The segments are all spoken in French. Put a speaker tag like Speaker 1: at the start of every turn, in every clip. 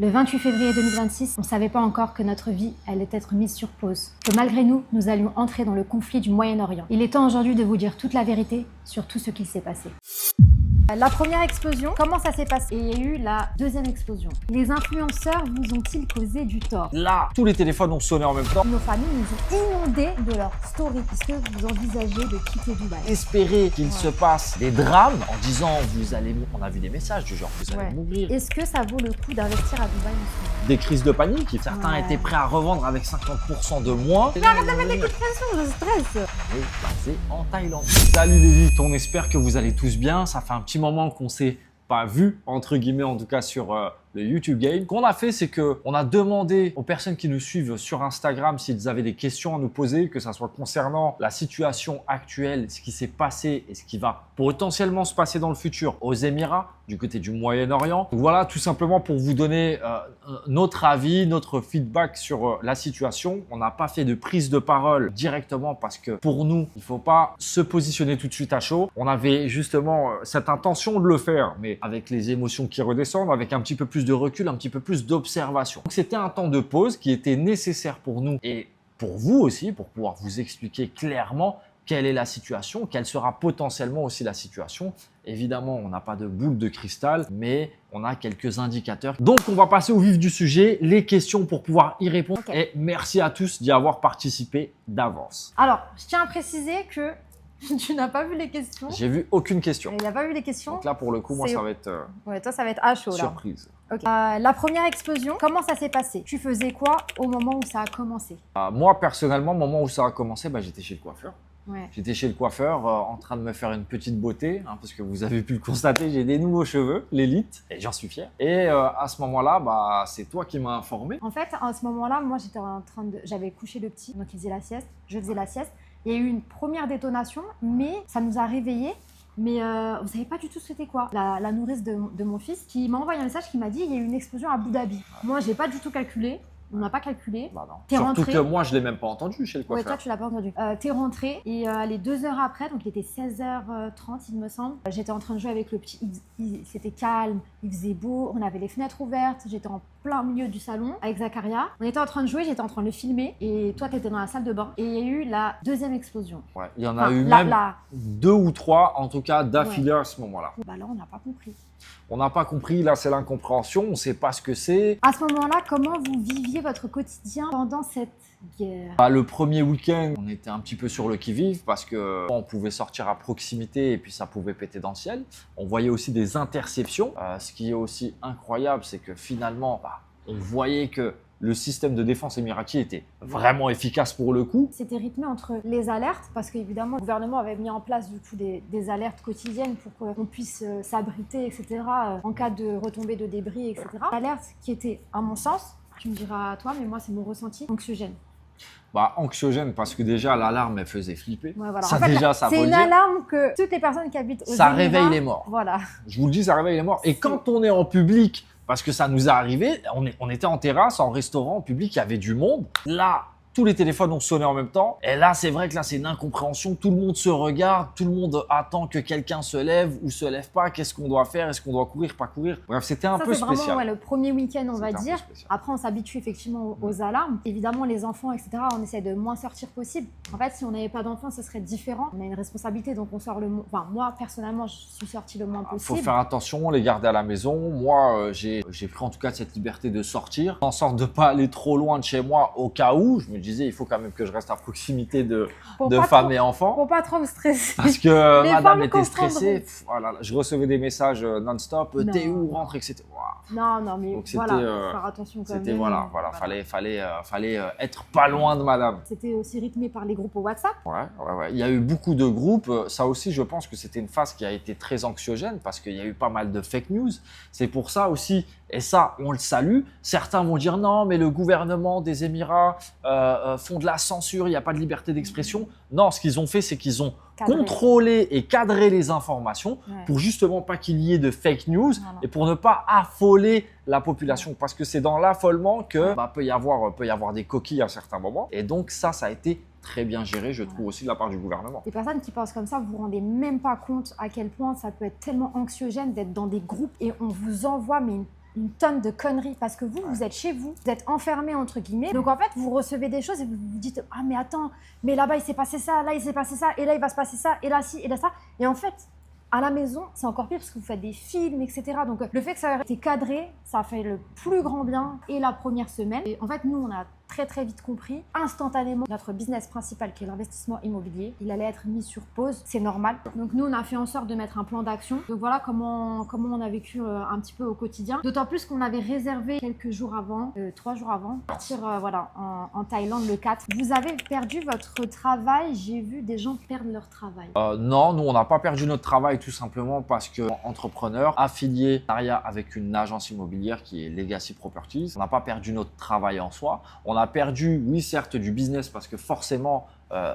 Speaker 1: Le 28 février 2026, on ne savait pas encore que notre vie allait être mise sur pause, que malgré nous, nous allions entrer dans le conflit du Moyen-Orient. Il est temps aujourd'hui de vous dire toute la vérité sur tout ce qui s'est passé. La première explosion, comment ça s'est passé? Et il y a eu la deuxième explosion. Les influenceurs vous ont-ils causé du tort?
Speaker 2: Là, tous les téléphones ont sonné en même temps.
Speaker 1: Nos familles nous ont inondés de leurs stories. Est-ce que vous envisagez de quitter Dubaï?
Speaker 2: Espérer qu'il se passe des drames en disant vous allez, on a vu des messages du genre vous allez mourir.
Speaker 1: Est-ce que ça vaut le coup d'investir à Dubaï en ce moment?
Speaker 2: Des crises de panique, certains étaient prêts à revendre avec 50% de moins.
Speaker 1: Mais arrête de mettre des coups de pression, je stresse.
Speaker 2: Et basé en Thaïlande. Salut l'élite, on espère que vous allez tous bien. Ça fait un petit moment qu'on s'est pas vu, entre guillemets en tout cas sur le YouTube Game. Ce qu'on a fait, c'est qu'on a demandé aux personnes qui nous suivent sur Instagram s'ils avaient des questions à nous poser, que ça soit concernant la situation actuelle, ce qui s'est passé et ce qui va potentiellement se passer dans le futur aux Émirats, du côté du Moyen-Orient. Donc voilà, tout simplement pour vous donner notre avis, notre feedback sur la situation. On n'a pas fait de prise de parole directement parce que pour nous, il ne faut pas se positionner tout de suite à chaud. On avait justement cette intention de le faire, mais avec les émotions qui redescendent, avec un petit peu plus de recul, un petit peu plus d'observation. Donc c'était un temps de pause qui était nécessaire pour nous et pour vous aussi, pour pouvoir vous expliquer clairement quelle est la situation, quelle sera potentiellement aussi la situation. Évidemment, on n'a pas de boule de cristal, mais on a quelques indicateurs. Donc, on va passer au vif du sujet, les questions pour pouvoir y répondre. Okay. Et merci à tous d'y avoir participé d'avance.
Speaker 1: Alors, je tiens à préciser que tu n'as pas vu les questions.
Speaker 2: J'ai vu aucune question.
Speaker 1: Il n'a pas vu les questions.
Speaker 2: Donc là, pour le coup, moi, ça va être
Speaker 1: ouais, toi, ça va être à chaud, là.
Speaker 2: Surprise.
Speaker 1: Okay. La première explosion, comment ça s'est passé? Tu faisais quoi au moment où ça a commencé?
Speaker 2: Moi, personnellement, au moment où ça a commencé, j'étais chez le coiffeur.
Speaker 1: Ouais.
Speaker 2: J'étais chez le coiffeur en train de me faire une petite beauté, parce que vous avez pu le constater, j'ai des nouveaux cheveux, l'élite, et j'en suis fier. Et à ce moment-là, c'est toi qui m'as informé.
Speaker 1: En fait, à ce moment-là, moi, j'avais couché le petit, donc il faisait la sieste, je faisais la sieste. Il y a eu une première détonation, mais ça nous a réveillés. Mais vous savez pas du tout ce que c'était quoi. La nourrice de mon fils qui m'a envoyé un message qui m'a dit il y a eu une explosion à Abu Dhabi. Moi, j'ai pas du tout calculé. On n'a pas calculé.
Speaker 2: Non.
Speaker 1: T'es
Speaker 2: Surtout
Speaker 1: rentré.
Speaker 2: que moi, je l'ai même pas entendu chez le coiffeur.
Speaker 1: Ouais, toi, tu l'as pas entendu. T'es rentré et les 2 heures après, donc il était 16h30, il me semble. J'étais en train de jouer avec le petit. C'était calme, il faisait beau, on avait les fenêtres ouvertes. J'étais en plein milieu du salon avec Zakaria. On était en train de jouer, j'étais en train de le filmer et toi, t'étais dans la salle de bain. Et il y a eu la deuxième explosion.
Speaker 2: Ouais, il y en a eu même 2 ou 3 en tout cas d'affilée à ce moment-là.
Speaker 1: Là, on n'a pas compris.
Speaker 2: On n'a pas compris, là c'est l'incompréhension, on ne sait pas ce que c'est.
Speaker 1: À ce moment-là, comment vous viviez votre quotidien pendant cette guerre?
Speaker 2: Le premier week-end, on était un petit peu sur le qui-vive parce qu'on pouvait sortir à proximité et puis ça pouvait péter dans le ciel. On voyait aussi des interceptions. Ce qui est aussi incroyable, c'est que finalement, on voyait que le système de défense émirati était vraiment efficace pour le coup.
Speaker 1: C'était rythmé entre les alertes, parce qu'évidemment, le gouvernement avait mis en place du coup des alertes quotidiennes pour qu'on puisse s'abriter, etc., en cas de retombée de débris, etc. L'alerte qui était, à mon sens, tu me diras à toi, mais moi c'est mon ressenti, anxiogène.
Speaker 2: Anxiogène parce que déjà l'alarme elle faisait flipper.
Speaker 1: Ouais, voilà.
Speaker 2: Ça
Speaker 1: en fait,
Speaker 2: déjà ça
Speaker 1: c'est une alarme que toutes les personnes qui habitent aux Émirats,
Speaker 2: réveille les morts.
Speaker 1: Voilà.
Speaker 2: Je vous le dis, ça réveille les morts. Et quand on est en public, parce que ça nous est arrivé, on était en terrasse, en restaurant, en public, il y avait du monde. Là, tous les téléphones ont sonné en même temps. Et là, c'est vrai que là, c'est une incompréhension. Tout le monde se regarde, tout le monde attend que quelqu'un se lève ou se lève pas. Qu'est-ce qu'on doit faire? Est-ce qu'on doit courir, pas courir? Bref, c'était un peu spécial.
Speaker 1: C'est vraiment le premier week-end, on va dire. Après, on s'habitue effectivement aux alarmes. Évidemment, les enfants, etc., on essaie de moins sortir possible. En fait, si on n'avait pas d'enfants, ce serait différent. On a une responsabilité, donc on sort le moins. Enfin, moi, personnellement, je suis sortie le moins possible.
Speaker 2: Il faut faire attention, les garder à la maison. Moi, j'ai pris en tout cas cette liberté de sortir, en sorte de pas aller trop loin de chez moi au cas où. Je me disais, il faut quand même que je reste à proximité de femmes et enfants.
Speaker 1: Pour pas trop me stresser.
Speaker 2: Parce que madame était stressée. Voilà, je recevais des messages non-stop. T'es où? Rentre, etc. Wow.
Speaker 1: Non, mais donc voilà, faut faire attention quand même.
Speaker 2: C'était voilà. Fallait être pas loin de madame.
Speaker 1: C'était aussi rythmé par les groupes au WhatsApp.
Speaker 2: Ouais. Il y a eu beaucoup de groupes. Ça aussi, je pense que c'était une phase qui a été très anxiogène parce qu'il y a eu pas mal de fake news. C'est pour ça aussi, et ça, on le salue. Certains vont dire non, mais le gouvernement des Émirats font de la censure, il n'y a pas de liberté d'expression. Non, ce qu'ils ont fait, c'est qu'ils ont contrôlé et cadré les informations pour justement pas qu'il y ait de fake news et pour ne pas affoler la population. Parce que c'est dans l'affolement que peut y avoir des coquilles à certains moments. Et donc ça a été très bien géré, je trouve, aussi de la part du gouvernement.
Speaker 1: Les personnes qui pensent comme ça, vous vous rendez même pas compte à quel point ça peut être tellement anxiogène d'être dans des groupes et on vous envoie mais une une tonne de conneries parce que vous êtes chez vous, vous êtes enfermés entre guillemets. Donc en fait, vous recevez des choses et vous vous dites ah mais attends, mais là-bas il s'est passé ça, là il s'est passé ça, et là il va se passer ça, et là ci, et là ça. Et en fait, à la maison, c'est encore pire parce que vous faites des films, etc. Donc le fait que ça ait été cadré, ça a fait le plus grand bien et la première semaine. Et en fait, nous, on a très vite compris, instantanément, notre business principal qui est l'investissement immobilier, il allait être mis sur pause, c'est normal. Donc nous, on a fait en sorte de mettre un plan d'action. Donc voilà comment on a vécu un petit peu au quotidien. D'autant plus qu'on avait réservé quelques jours avant, 3 jours avant, partir voilà, en Thaïlande le 4. Vous avez perdu votre travail, j'ai vu des gens perdre leur travail.
Speaker 2: Non, nous, on n'a pas perdu notre travail tout simplement parce que entrepreneur affilié avec une agence immobilière qui est Legacy Properties, on n'a pas perdu notre travail en soi. On a perdu, oui, certes, du business parce que forcément,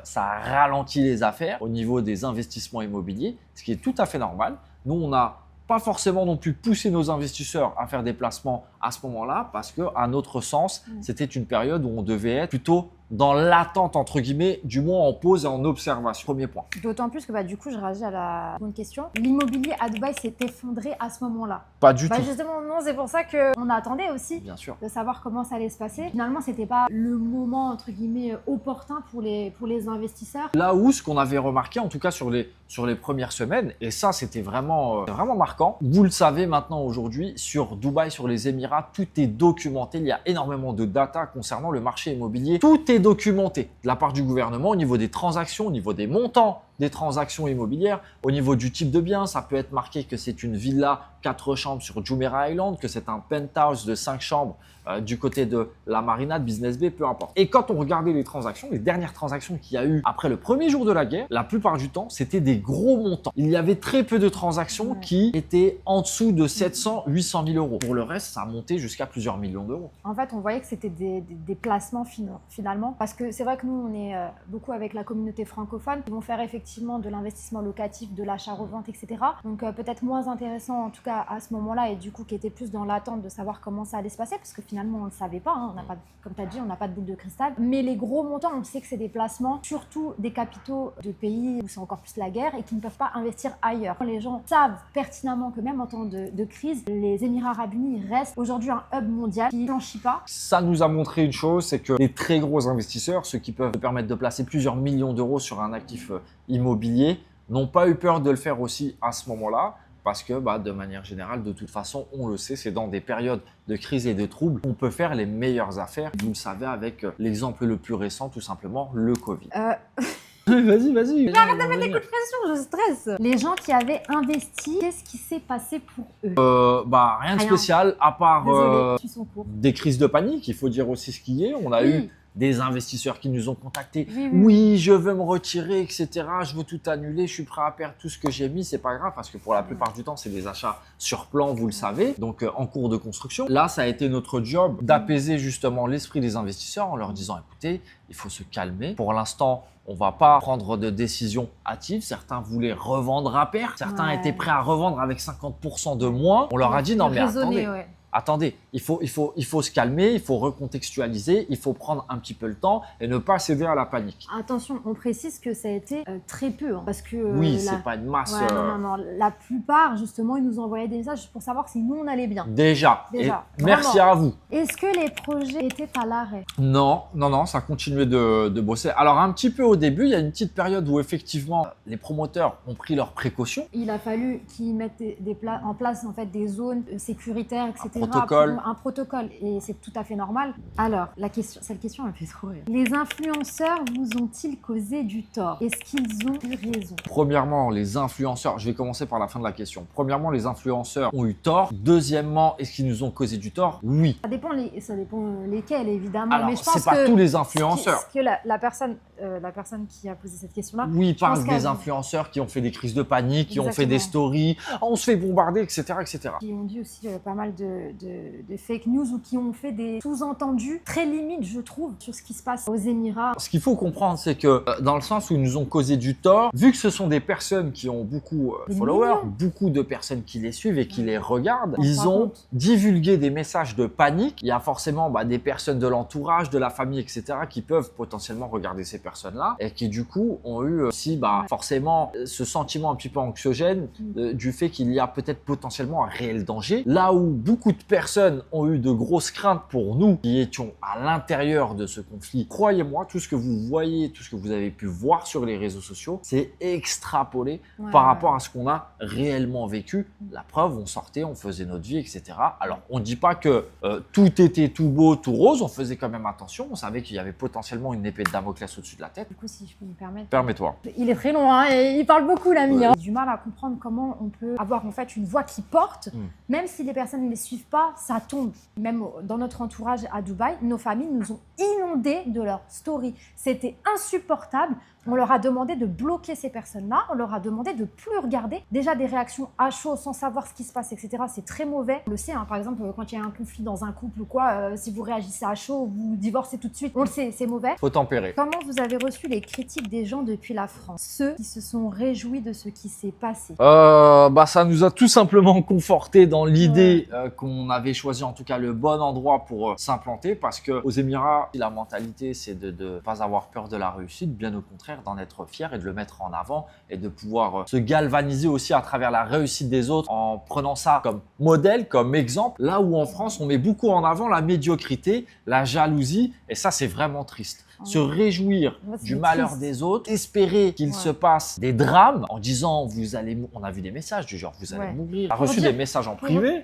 Speaker 2: ça a ralenti les affaires au niveau des investissements immobiliers, ce qui est tout à fait normal. Nous, on n'a pas forcément non plus poussé nos investisseurs à faire des placements à ce moment-là parce qu'à notre sens, c'était une période où on devait être plutôt dans l'attente, entre guillemets, du moins en pause et en observation. Premier point.
Speaker 1: D'autant plus que du coup, je réagis à la bonne question. L'immobilier à Dubaï s'est effondré à ce moment-là.
Speaker 2: Pas du tout.
Speaker 1: Justement, non, c'est pour ça qu'on attendait aussi
Speaker 2: Bien sûr.
Speaker 1: de savoir comment ça allait se passer. Finalement, c'était pas le moment, entre guillemets, opportun pour les investisseurs.
Speaker 2: Là où ce qu'on avait remarqué, en tout cas sur les premières semaines, et ça, c'était vraiment marquant. Vous le savez maintenant aujourd'hui, sur Dubaï, sur les Émirats, tout est documenté. Il y a énormément de data concernant le marché immobilier. Tout est documenté de la part du gouvernement au niveau des transactions, au niveau des montants des transactions immobilières, au niveau du type de bien. Ça peut être marqué que c'est une villa 4 chambres sur Jumeirah Island, que c'est un penthouse de 5 chambres du côté de la Marina, de Business Bay, peu importe. Et quand on regardait les transactions, les dernières transactions qu'il y a eu après le premier jour de la guerre, la plupart du temps, c'était des gros montants. Il y avait très peu de transactions qui étaient en dessous de 700, 800 000 euros. Pour le reste, ça a monté jusqu'à plusieurs millions d'euros.
Speaker 1: En fait, on voyait que c'était des placements finalement, parce que c'est vrai que nous, on est beaucoup avec la communauté francophone. Ils vont faire effectivement de l'investissement locatif, de l'achat-revente, etc. Donc peut-être moins intéressant en tout cas à ce moment-là et du coup qui était plus dans l'attente de savoir comment ça allait se passer parce que finalement on ne le savait pas, on n'a pas, comme tu as dit, on n'a pas de boule de cristal. Mais les gros montants, on sait que c'est des placements, surtout des capitaux de pays où c'est encore plus la guerre et qui ne peuvent pas investir ailleurs. Les gens savent pertinemment que même en temps de crise, les Émirats Arabes Unis restent aujourd'hui un hub mondial qui ne blanchit pas.
Speaker 2: Ça nous a montré une chose, c'est que les très gros investisseurs, ceux qui peuvent se permettre de placer plusieurs millions d'euros sur un actif immobilier, n'ont pas eu peur de le faire aussi à ce moment-là. Parce que de manière générale, de toute façon, on le sait, c'est dans des périodes de crise et de troubles qu'on peut faire les meilleures affaires. Vous le savez avec l'exemple le plus récent, tout simplement, le Covid. Vas-y.
Speaker 1: Mais arrête de mettre des coups de pression, je stresse. Les gens qui avaient investi, qu'est-ce qui s'est passé pour eux?
Speaker 2: Rien de spécial, à part
Speaker 1: Désolée, je suis son cours.
Speaker 2: des crises de panique. Il faut dire aussi ce qui est. On a eu des investisseurs qui nous ont contactés. Oui, je veux me retirer, etc. Je veux tout annuler. Je suis prêt à perdre tout ce que j'ai mis. C'est pas grave parce que pour la plupart du temps, c'est des achats sur plan, vous le savez. Donc, en cours de construction. Là, ça a été notre job d'apaiser justement l'esprit des investisseurs en leur disant, écoutez, il faut se calmer. Pour l'instant, on ne va pas prendre de décision hâtive. Certains voulaient revendre à perte. Certains étaient prêts à revendre avec 50% de moins. On leur a dit, non mais attendez, il faut se calmer, il faut recontextualiser, il faut prendre un petit peu le temps et ne pas céder à la panique.
Speaker 1: Attention, on précise que ça a été très peu, parce que
Speaker 2: c'est pas une masse.
Speaker 1: Non, la plupart, justement, ils nous envoyaient des messages pour savoir si nous, on allait bien.
Speaker 2: Déjà. Merci à vous.
Speaker 1: Est-ce que les projets étaient à l'arrêt?
Speaker 2: Non, ça continuait de bosser. Alors, un petit peu au début, il y a une petite période où effectivement, les promoteurs ont pris leurs précautions.
Speaker 1: Il a fallu qu'ils mettent en place en fait, des zones sécuritaires, etc. Un protocole, et c'est tout à fait normal. Alors, cette question, elle me fait trop rire. Les influenceurs vous ont-ils causé du tort? Est-ce qu'ils ont eu raison?
Speaker 2: Premièrement, les influenceurs, je vais commencer par la fin de la question. Premièrement, les influenceurs ont eu tort. Deuxièmement, est-ce qu'ils nous ont causé du tort? Oui.
Speaker 1: Ça dépend lesquels, évidemment.
Speaker 2: Alors,
Speaker 1: mais je pense
Speaker 2: c'est pas tous les influenceurs.
Speaker 1: Ce que la personne qui a posé cette question-là.
Speaker 2: Oui, il parle des influenceurs qui ont fait des crises de panique, qui ont fait des stories, on se fait bombarder, etc.
Speaker 1: Qui ont dit aussi pas mal de fake news ou qui ont fait des sous-entendus très limites, je trouve, sur ce qui se passe aux Émirats.
Speaker 2: Ce qu'il faut comprendre, c'est que dans le sens où ils nous ont causé du tort, vu que ce sont des personnes qui ont beaucoup de followers, beaucoup de personnes qui les suivent et qui les regardent, ils ont divulgué des messages de panique. Il y a forcément des personnes de l'entourage, de la famille, etc. qui peuvent potentiellement regarder ces personnes-là et qui du coup ont eu aussi forcément ce sentiment un petit peu anxiogène du fait qu'il y a peut-être potentiellement un réel danger. Là où beaucoup de de personnes ont eu de grosses craintes pour nous qui étions à l'intérieur de ce conflit. Croyez-moi, tout ce que vous voyez, tout ce que vous avez pu voir sur les réseaux sociaux, c'est extrapolé par rapport à ce qu'on a réellement vécu. La preuve, on sortait, on faisait notre vie, etc. Alors, on ne dit pas que tout était tout beau, tout rose. On faisait quand même attention. On savait qu'il y avait potentiellement une épée de Damoclès au-dessus de la tête.
Speaker 1: Du coup, si je peux me permettre.
Speaker 2: Permets-toi.
Speaker 1: Il est très long, hein, et il parle beaucoup, l'ami. J'ai du mal à comprendre comment on peut avoir en fait une voix qui porte, même si les personnes ne les suivent pas, ça tombe. Même dans notre entourage à Dubaï, nos familles nous ont inondés de leurs stories. C'était insupportable. On leur a demandé de bloquer ces personnes-là. On leur a demandé de plus regarder. Déjà, des réactions à chaud sans savoir ce qui se passe, etc. C'est très mauvais. On le sait, hein, par exemple, quand il y a un conflit dans un couple ou quoi, si vous réagissez à chaud, vous divorcez tout de suite. On le sait, c'est mauvais.
Speaker 2: Faut tempérer.
Speaker 1: Comment vous avez reçu les critiques des gens depuis la France? Ceux qui se sont réjouis de ce qui s'est passé.
Speaker 2: Ça nous a tout simplement conforté dans l'idée qu'on avait choisi en tout cas le bon endroit pour s'implanter, parce que aux Émirats, la mentalité, c'est de ne pas avoir peur de la réussite, bien au contraire, d'en être fier et de le mettre en avant et de pouvoir se galvaniser aussi à travers la réussite des autres en prenant ça comme modèle, comme exemple. Là où en France, on met beaucoup en avant la médiocrité, la jalousie, et ça, c'est vraiment triste. Se réjouir du malheur des autres, espérer qu'il se passe des drames en disant on a vu des messages du genre vous allez mourir. On a reçu des messages en privé.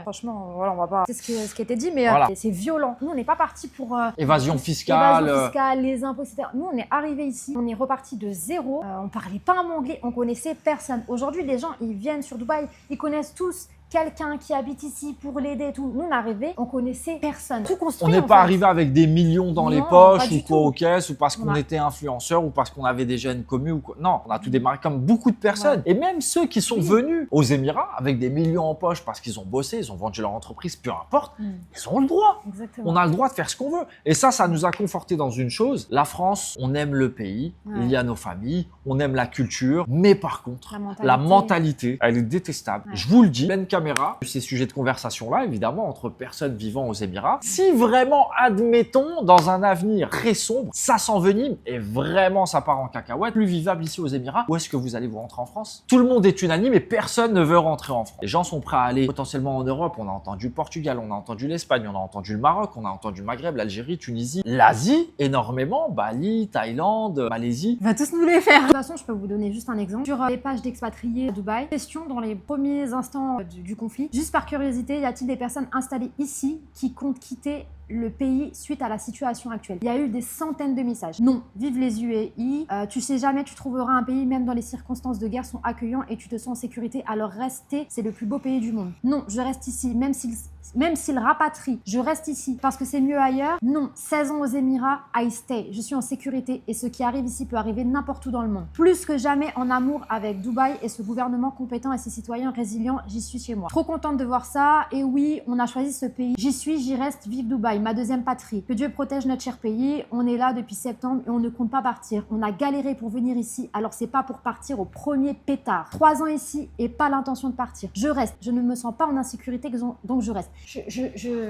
Speaker 1: Franchement, voilà, on va pas. C'est ce qui était dit, mais c'est violent. Nous, on n'est pas parti pour
Speaker 2: évasion fiscale,
Speaker 1: les impôts, etc. Nous, on est arrivé ici, on est reparti de zéro. On parlait pas un mot anglais, on connaissait personne. Aujourd'hui, les gens, ils viennent sur Dubaï, ils connaissent tous quelqu'un qui habite ici pour l'aider et tout. Nous, on est arrivés, on connaissait personne. Tout construit,
Speaker 2: on n'est pas arrivé avec des millions dans les poches ou quoi aux caisses, ou parce qu'on était influenceur ou parce qu'on avait déjà une commu ou quoi. Non, on a tout démarré comme beaucoup de personnes. Et même ceux qui sont venus aux Émirats avec des millions en poche parce qu'ils ont bossé, ils ont vendu leur entreprise, peu importe, ils ont le droit.
Speaker 1: Exactement.
Speaker 2: On a le droit de faire ce qu'on veut. Et ça nous a conforté dans une chose. La France, on aime le pays, il y a nos familles, on aime la culture, mais par contre, la mentalité, elle est détestable. Je vous le dis, pleine caméra, ces sujets de conversation-là, évidemment, entre personnes vivant aux Émirats. Si vraiment, admettons, dans un avenir très sombre, ça s'envenime et vraiment ça part en cacahuète, plus vivable ici aux Émirats, où est-ce que vous allez vous rentrer en France? Tout le monde est unanime et personne ne veut rentrer en France. Les gens sont prêts à aller potentiellement en Europe. On a entendu le Portugal, on a entendu l'Espagne, on a entendu le Maroc, on a entendu le Maghreb, l'Algérie, Tunisie, l'Asie, énormément, Bali, Thaïlande, Malaisie.
Speaker 1: On va tous nous les faire. De toute façon, je peux vous donner juste un exemple. Sur les pages d'expatriés à Dubaï, question dans les premiers instants du conflit. Juste par curiosité, y a-t-il des personnes installées ici qui comptent quitter le pays suite à la situation actuelle? Il y a eu des centaines de messages. Non, vive les UAE, tu sais jamais, tu trouveras un pays, même dans les circonstances de guerre, sont accueillants et tu te sens en sécurité, alors restez, c'est le plus beau pays du monde. Non, je reste ici, même s'ils rapatrient, je reste ici parce que c'est mieux ailleurs. Non, 16 ans aux Émirats, I stay, je suis en sécurité et ce qui arrive ici peut arriver n'importe où dans le monde. Plus que jamais en amour avec Dubaï et ce gouvernement compétent et ses citoyens résilients, j'y suis chez moi. Trop contente de voir ça et oui, on a choisi ce pays. J'y suis, j'y reste, vive Dubaï, ma deuxième patrie. Que Dieu protège notre cher pays. On est là depuis septembre et on ne compte pas partir. On a galéré pour venir ici, alors c'est pas pour partir au premier pétard. 3 ans ici et pas l'intention de partir. Je reste. Je ne me sens pas en insécurité, donc je reste.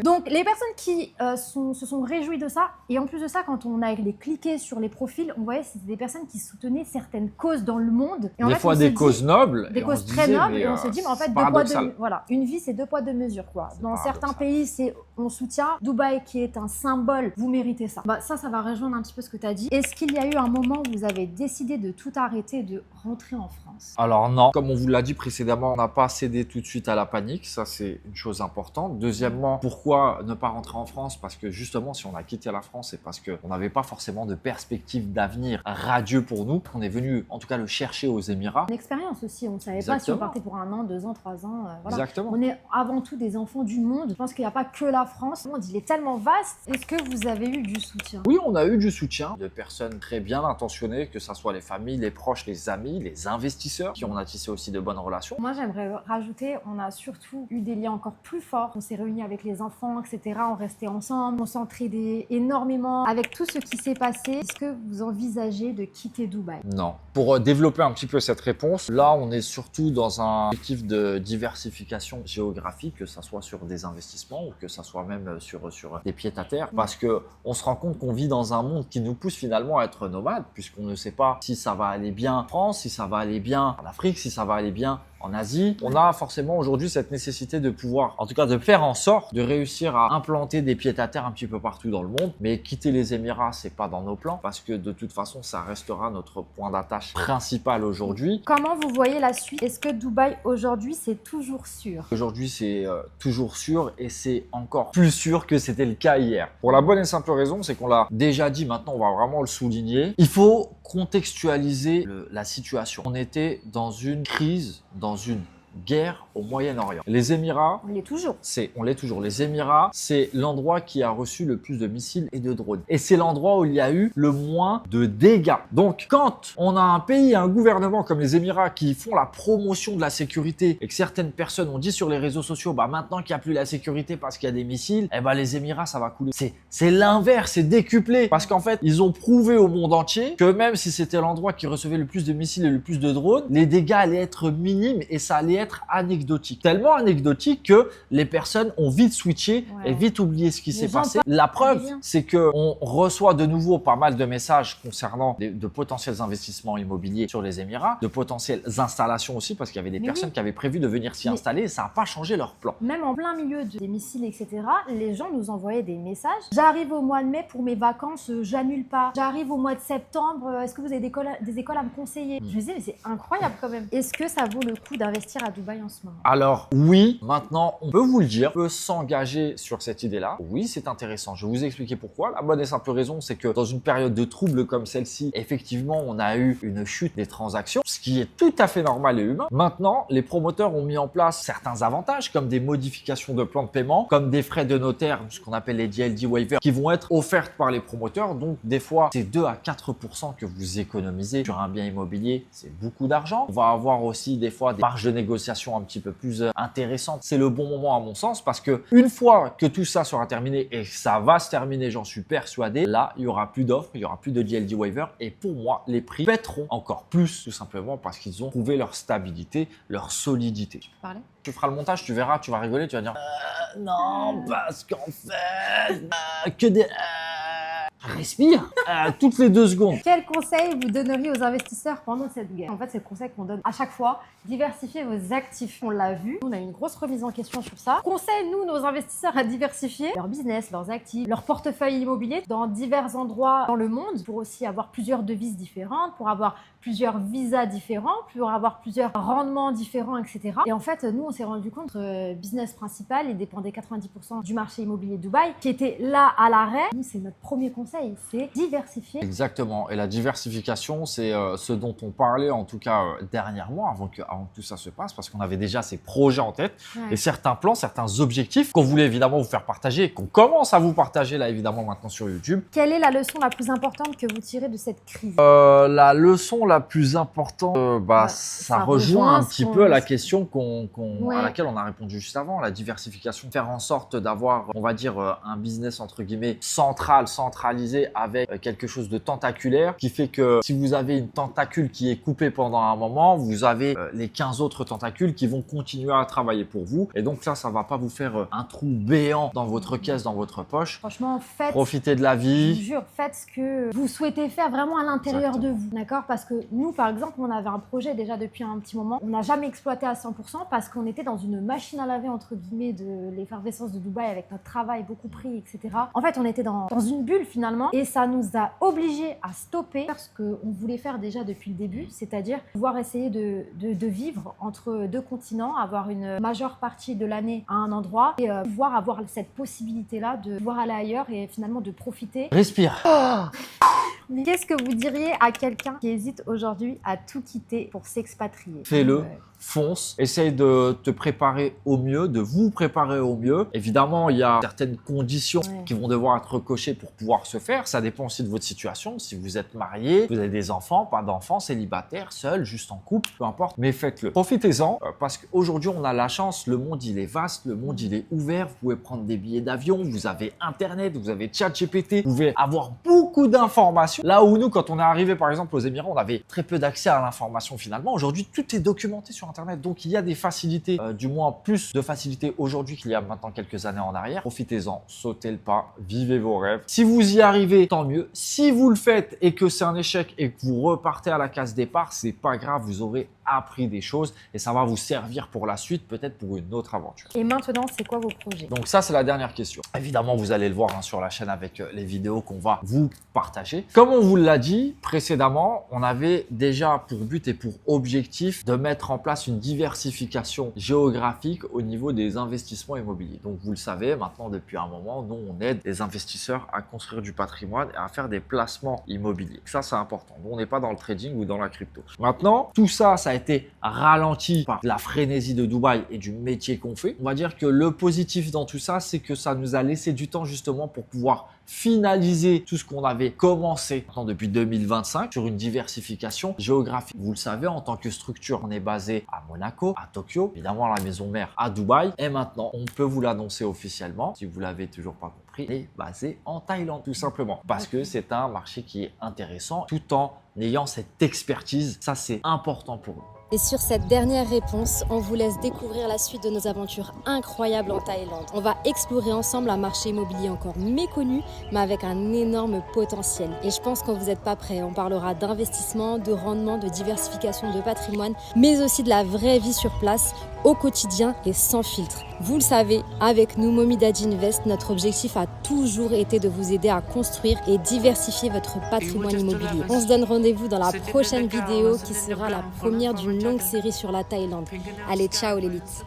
Speaker 1: Donc les personnes qui se sont réjouies de ça, et en plus de ça, quand on a cliqué sur les profils, on voyait que c'était des personnes qui soutenaient certaines causes dans le monde. Et
Speaker 2: des fois des causes nobles.
Speaker 1: Des causes très nobles. Et on se dit, mais en fait, une vie, c'est 2 poids 2 mesures, quoi. Dans certains pays, c'est on soutient. Dubaï, qui est un symbole, vous méritez ça. Ça va rejoindre un petit peu ce que tu as dit. Est-ce qu'il y a eu un moment où vous avez décidé de tout arrêter et de rentrer en France?
Speaker 2: Alors non, comme on vous l'a dit précédemment, on n'a pas cédé tout de suite à la panique, ça c'est une chose importante. Deuxièmement, pourquoi ne pas rentrer en France? Parce que justement, si on a quitté la France, c'est parce qu'on n'avait pas forcément de perspective d'avenir radieux pour nous. On est venu en tout cas le chercher aux Émirats.
Speaker 1: Une expérience aussi, on ne savait pas si on partait pour 1 an, 2 ans, 3 ans. Voilà.
Speaker 2: Exactement.
Speaker 1: On est avant tout des enfants du monde. Je pense qu'il n'y a pas que la France. Le monde, il est tellement vaste. Est-ce que vous avez eu du soutien?
Speaker 2: Oui, on a eu du soutien de personnes très bien intentionnées, que ce soit les familles, les proches, les amis, les investisseurs, qui ont tissé aussi de bonnes relations.
Speaker 1: Moi, j'aimerais rajouter, on a surtout eu des liens encore plus forts. On s'est réunis avec les enfants, etc. On restait ensemble, on s'entraidait énormément. Avec tout ce qui s'est passé, est-ce que vous envisagez de quitter Dubaï?
Speaker 2: Non. Pour développer un petit peu cette réponse, là, on est surtout dans un objectif de diversification géographique, que ça soit sur des investissements ou que ça soit même sur des pieds-à-terre, parce que on se rend compte qu'on vit dans un monde qui nous pousse finalement à être nomades, puisqu'on ne sait pas si ça va aller bien en France, si ça va aller bien en Afrique, si ça va aller bien en Asie. On a forcément aujourd'hui cette nécessité de pouvoir, en tout cas de faire en sorte de réussir à implanter des pieds-à-terre un petit peu partout dans le monde. Mais quitter les Émirats, c'est pas dans nos plans parce que de toute façon, ça restera notre point d'attache principal aujourd'hui.
Speaker 1: Comment vous voyez la suite? Est-ce que Dubaï aujourd'hui, c'est toujours sûr?
Speaker 2: Aujourd'hui, c'est toujours sûr et c'est encore plus sûr que c'était le cas hier. Pour la bonne et simple raison, c'est qu'on l'a déjà dit, maintenant on va vraiment le souligner. Il faut contextualiser la situation. On était dans une crise, dans une guerre au Moyen-Orient. Les Émirats,
Speaker 1: On l'est toujours.
Speaker 2: on l'est toujours. Les Émirats, c'est l'endroit qui a reçu le plus de missiles et de drones. Et c'est l'endroit où il y a eu le moins de dégâts. Donc, quand on a un pays, un gouvernement comme les Émirats qui font la promotion de la sécurité et que certaines personnes ont dit sur les réseaux sociaux, bah maintenant qu'il n'y a plus la sécurité parce qu'il y a des missiles, eh ben les Émirats, ça va couler. C'est l'inverse, c'est décuplé. Parce qu'en fait, ils ont prouvé au monde entier que même si c'était l'endroit qui recevait le plus de missiles et le plus de drones, les dégâts allaient être minimes et ça allait être anecdotique. Tellement anecdotique que les personnes ont vite switché et vite oublié ce qui s'est passé. La preuve, c'est que on reçoit de nouveau pas mal de messages concernant de potentiels investissements immobiliers sur les Émirats, de potentielles installations aussi, parce qu'il y avait des personnes qui avaient prévu de venir s'y installer et ça n'a pas changé leur plan.
Speaker 1: Même en plein milieu des missiles, etc., les gens nous envoyaient des messages. J'arrive au mois de mai pour mes vacances, j'annule pas. J'arrive au mois de septembre, est-ce que vous avez des écoles à me conseiller? Je me disais, mais c'est incroyable quand même. Est-ce que ça vaut le coup d'investir à Dubaï en ce moment?
Speaker 2: Alors oui, maintenant on peut vous le dire, on peut s'engager sur cette idée-là. Oui, c'est intéressant. Je vais vous expliquer pourquoi. La bonne et simple raison, c'est que dans une période de trouble comme celle-ci, effectivement, on a eu une chute des transactions, ce qui est tout à fait normal et humain. Maintenant, les promoteurs ont mis en place certains avantages, comme des modifications de plan de paiement, comme des frais de notaire, ce qu'on appelle les DLD waivers, qui vont être offertes par les promoteurs. Donc des fois, c'est 2 à 4% que vous économisez sur un bien immobilier. C'est beaucoup d'argent. On va avoir aussi des fois des marges de négociation un petit peu plus intéressante. C'est le bon moment à mon sens parce que une fois que tout ça sera terminé et ça va se terminer, j'en suis persuadé, là, il y aura plus d'offres, il y aura plus de DLD waiver et pour moi, les prix pèteront encore plus tout simplement parce qu'ils ont prouvé leur stabilité, leur solidité.
Speaker 1: Tu peux parler?
Speaker 2: Tu feras le montage, tu verras, tu vas rigoler, tu vas dire non, parce qu'en fait, que des... Respire toutes les 2 secondes.
Speaker 1: Quel conseil vous donneriez aux investisseurs pendant cette guerre? En fait, c'est le conseil qu'on donne à chaque fois. Diversifiez vos actifs. On l'a vu. On a eu une grosse remise en question sur ça. Conseil, nous, nos investisseurs, à diversifier leur business, leurs actifs, leur portefeuille immobilier dans divers endroits dans le monde pour aussi avoir plusieurs devises différentes, pour avoir plusieurs visas différents, pour avoir plusieurs rendements différents, etc. Et en fait, nous, on s'est rendu compte que notre business principal, il dépendait 90% du marché immobilier de Dubaï, qui était là à l'arrêt. Nous, c'est notre premier conseil, c'est diversifier.
Speaker 2: Exactement. Et la diversification, c'est ce dont on parlait en tout cas dernièrement, avant que tout ça se passe, parce qu'on avait déjà ces projets en tête et certains plans, certains objectifs qu'on voulait évidemment vous faire partager et qu'on commence à vous partager là évidemment maintenant sur YouTube.
Speaker 1: Quelle est la leçon la plus importante que vous tirez de cette crise?
Speaker 2: La leçon la plus importante, ça rejoint un petit peu à la question à laquelle on a répondu juste avant, la diversification. Faire en sorte d'avoir, on va dire, un business entre guillemets centralisé avec quelque chose de tentaculaire qui fait que si vous avez une tentacule qui est coupée pendant un moment, vous avez les 15 autres tentacules qui vont continuer à travailler pour vous. Et donc ça va pas vous faire un trou béant dans votre caisse, dans votre poche.
Speaker 1: Franchement, profitez
Speaker 2: de la vie.
Speaker 1: Je vous jure, faites ce que vous souhaitez faire vraiment à l'intérieur de vous, d'accord? Parce que nous, par exemple, on avait un projet déjà depuis un petit moment. On n'a jamais exploité à 100% parce qu'on était dans une machine à laver, entre guillemets, de l'effervescence de Dubaï avec notre travail beaucoup pris, etc. En fait, on était dans une bulle finalement et ça nous a obligés à stopper ce qu'on voulait faire déjà depuis le début, c'est-à-dire pouvoir essayer de vivre entre 2 continents, avoir une majeure partie de l'année à un endroit et pouvoir avoir cette possibilité-là de pouvoir aller ailleurs et finalement de profiter.
Speaker 2: Respire.
Speaker 1: Qu'est-ce que vous diriez à quelqu'un qui hésite aujourd'hui à tout quitter pour s'expatrier?
Speaker 2: Fais-le. Fonce, essaye de te préparer au mieux, de vous préparer au mieux. Évidemment, il y a certaines conditions qui vont devoir être cochées pour pouvoir se faire. Ça dépend aussi de votre situation. Si vous êtes marié, vous avez des enfants, pas d'enfants, célibataire, seul, juste en couple, peu importe. Mais faites-le. Profitez-en parce qu'aujourd'hui, on a la chance. Le monde, il est vaste. Le monde, il est ouvert. Vous pouvez prendre des billets d'avion. Vous avez Internet. Vous avez ChatGPT. Vous pouvez avoir beaucoup d'informations. Là où nous, quand on est arrivé, par exemple, aux Émirats, on avait très peu d'accès à l'information finalement. Aujourd'hui, tout est documenté sur Internet. Internet. Donc, il y a des facilités, du moins plus de facilités aujourd'hui qu'il y a maintenant quelques années en arrière. Profitez-en, sautez le pas, vivez vos rêves. Si vous y arrivez, tant mieux. Si vous le faites et que c'est un échec et que vous repartez à la case départ, c'est pas grave, vous aurez appris des choses et ça va vous servir pour la suite, peut-être pour une autre aventure.
Speaker 1: Et maintenant, c'est quoi vos projets?
Speaker 2: Donc ça, c'est la dernière question. Évidemment, vous allez le voir sur la chaîne avec les vidéos qu'on va vous partager. Comme on vous l'a dit précédemment, on avait déjà pour but et pour objectif de mettre en place une diversification géographique au niveau des investissements immobiliers. Donc vous le savez, maintenant depuis un moment, nous on aide les investisseurs à construire du patrimoine et à faire des placements immobiliers. Ça, c'est important. Nous, on n'est pas dans le trading ou dans la crypto. Maintenant, tout ça, ça a été ralenti par la frénésie de Dubaï et du métier qu'on fait. On va dire que le positif dans tout ça, c'est que ça nous a laissé du temps justement pour pouvoir finaliser tout ce qu'on avait commencé depuis 2025 sur une diversification géographique. Vous le savez, en tant que structure, on est basé à Monaco, à Tokyo, évidemment la maison mère à Dubaï. Et maintenant, on peut vous l'annoncer officiellement, si vous l'avez toujours pas compris, on est basé en Thaïlande tout simplement parce que c'est un marché qui est intéressant tout en ayant cette expertise. Ça, c'est important pour nous.
Speaker 3: Et sur cette dernière réponse, on vous laisse découvrir la suite de nos aventures incroyables en Thaïlande. On va explorer ensemble un marché immobilier encore méconnu, mais avec un énorme potentiel. Et je pense que vous n'êtes pas prêts. On parlera d'investissement, de rendement, de diversification de patrimoine, mais aussi de la vraie vie sur place, au quotidien et sans filtre. Vous le savez, avec nous, Mommy Daddy Invest, notre objectif a toujours été de vous aider à construire et diversifier votre patrimoine immobilier. On se donne rendez-vous dans la prochaine vidéo qui sera la première d'une longue série sur la Thaïlande. Allez, ciao l'élite!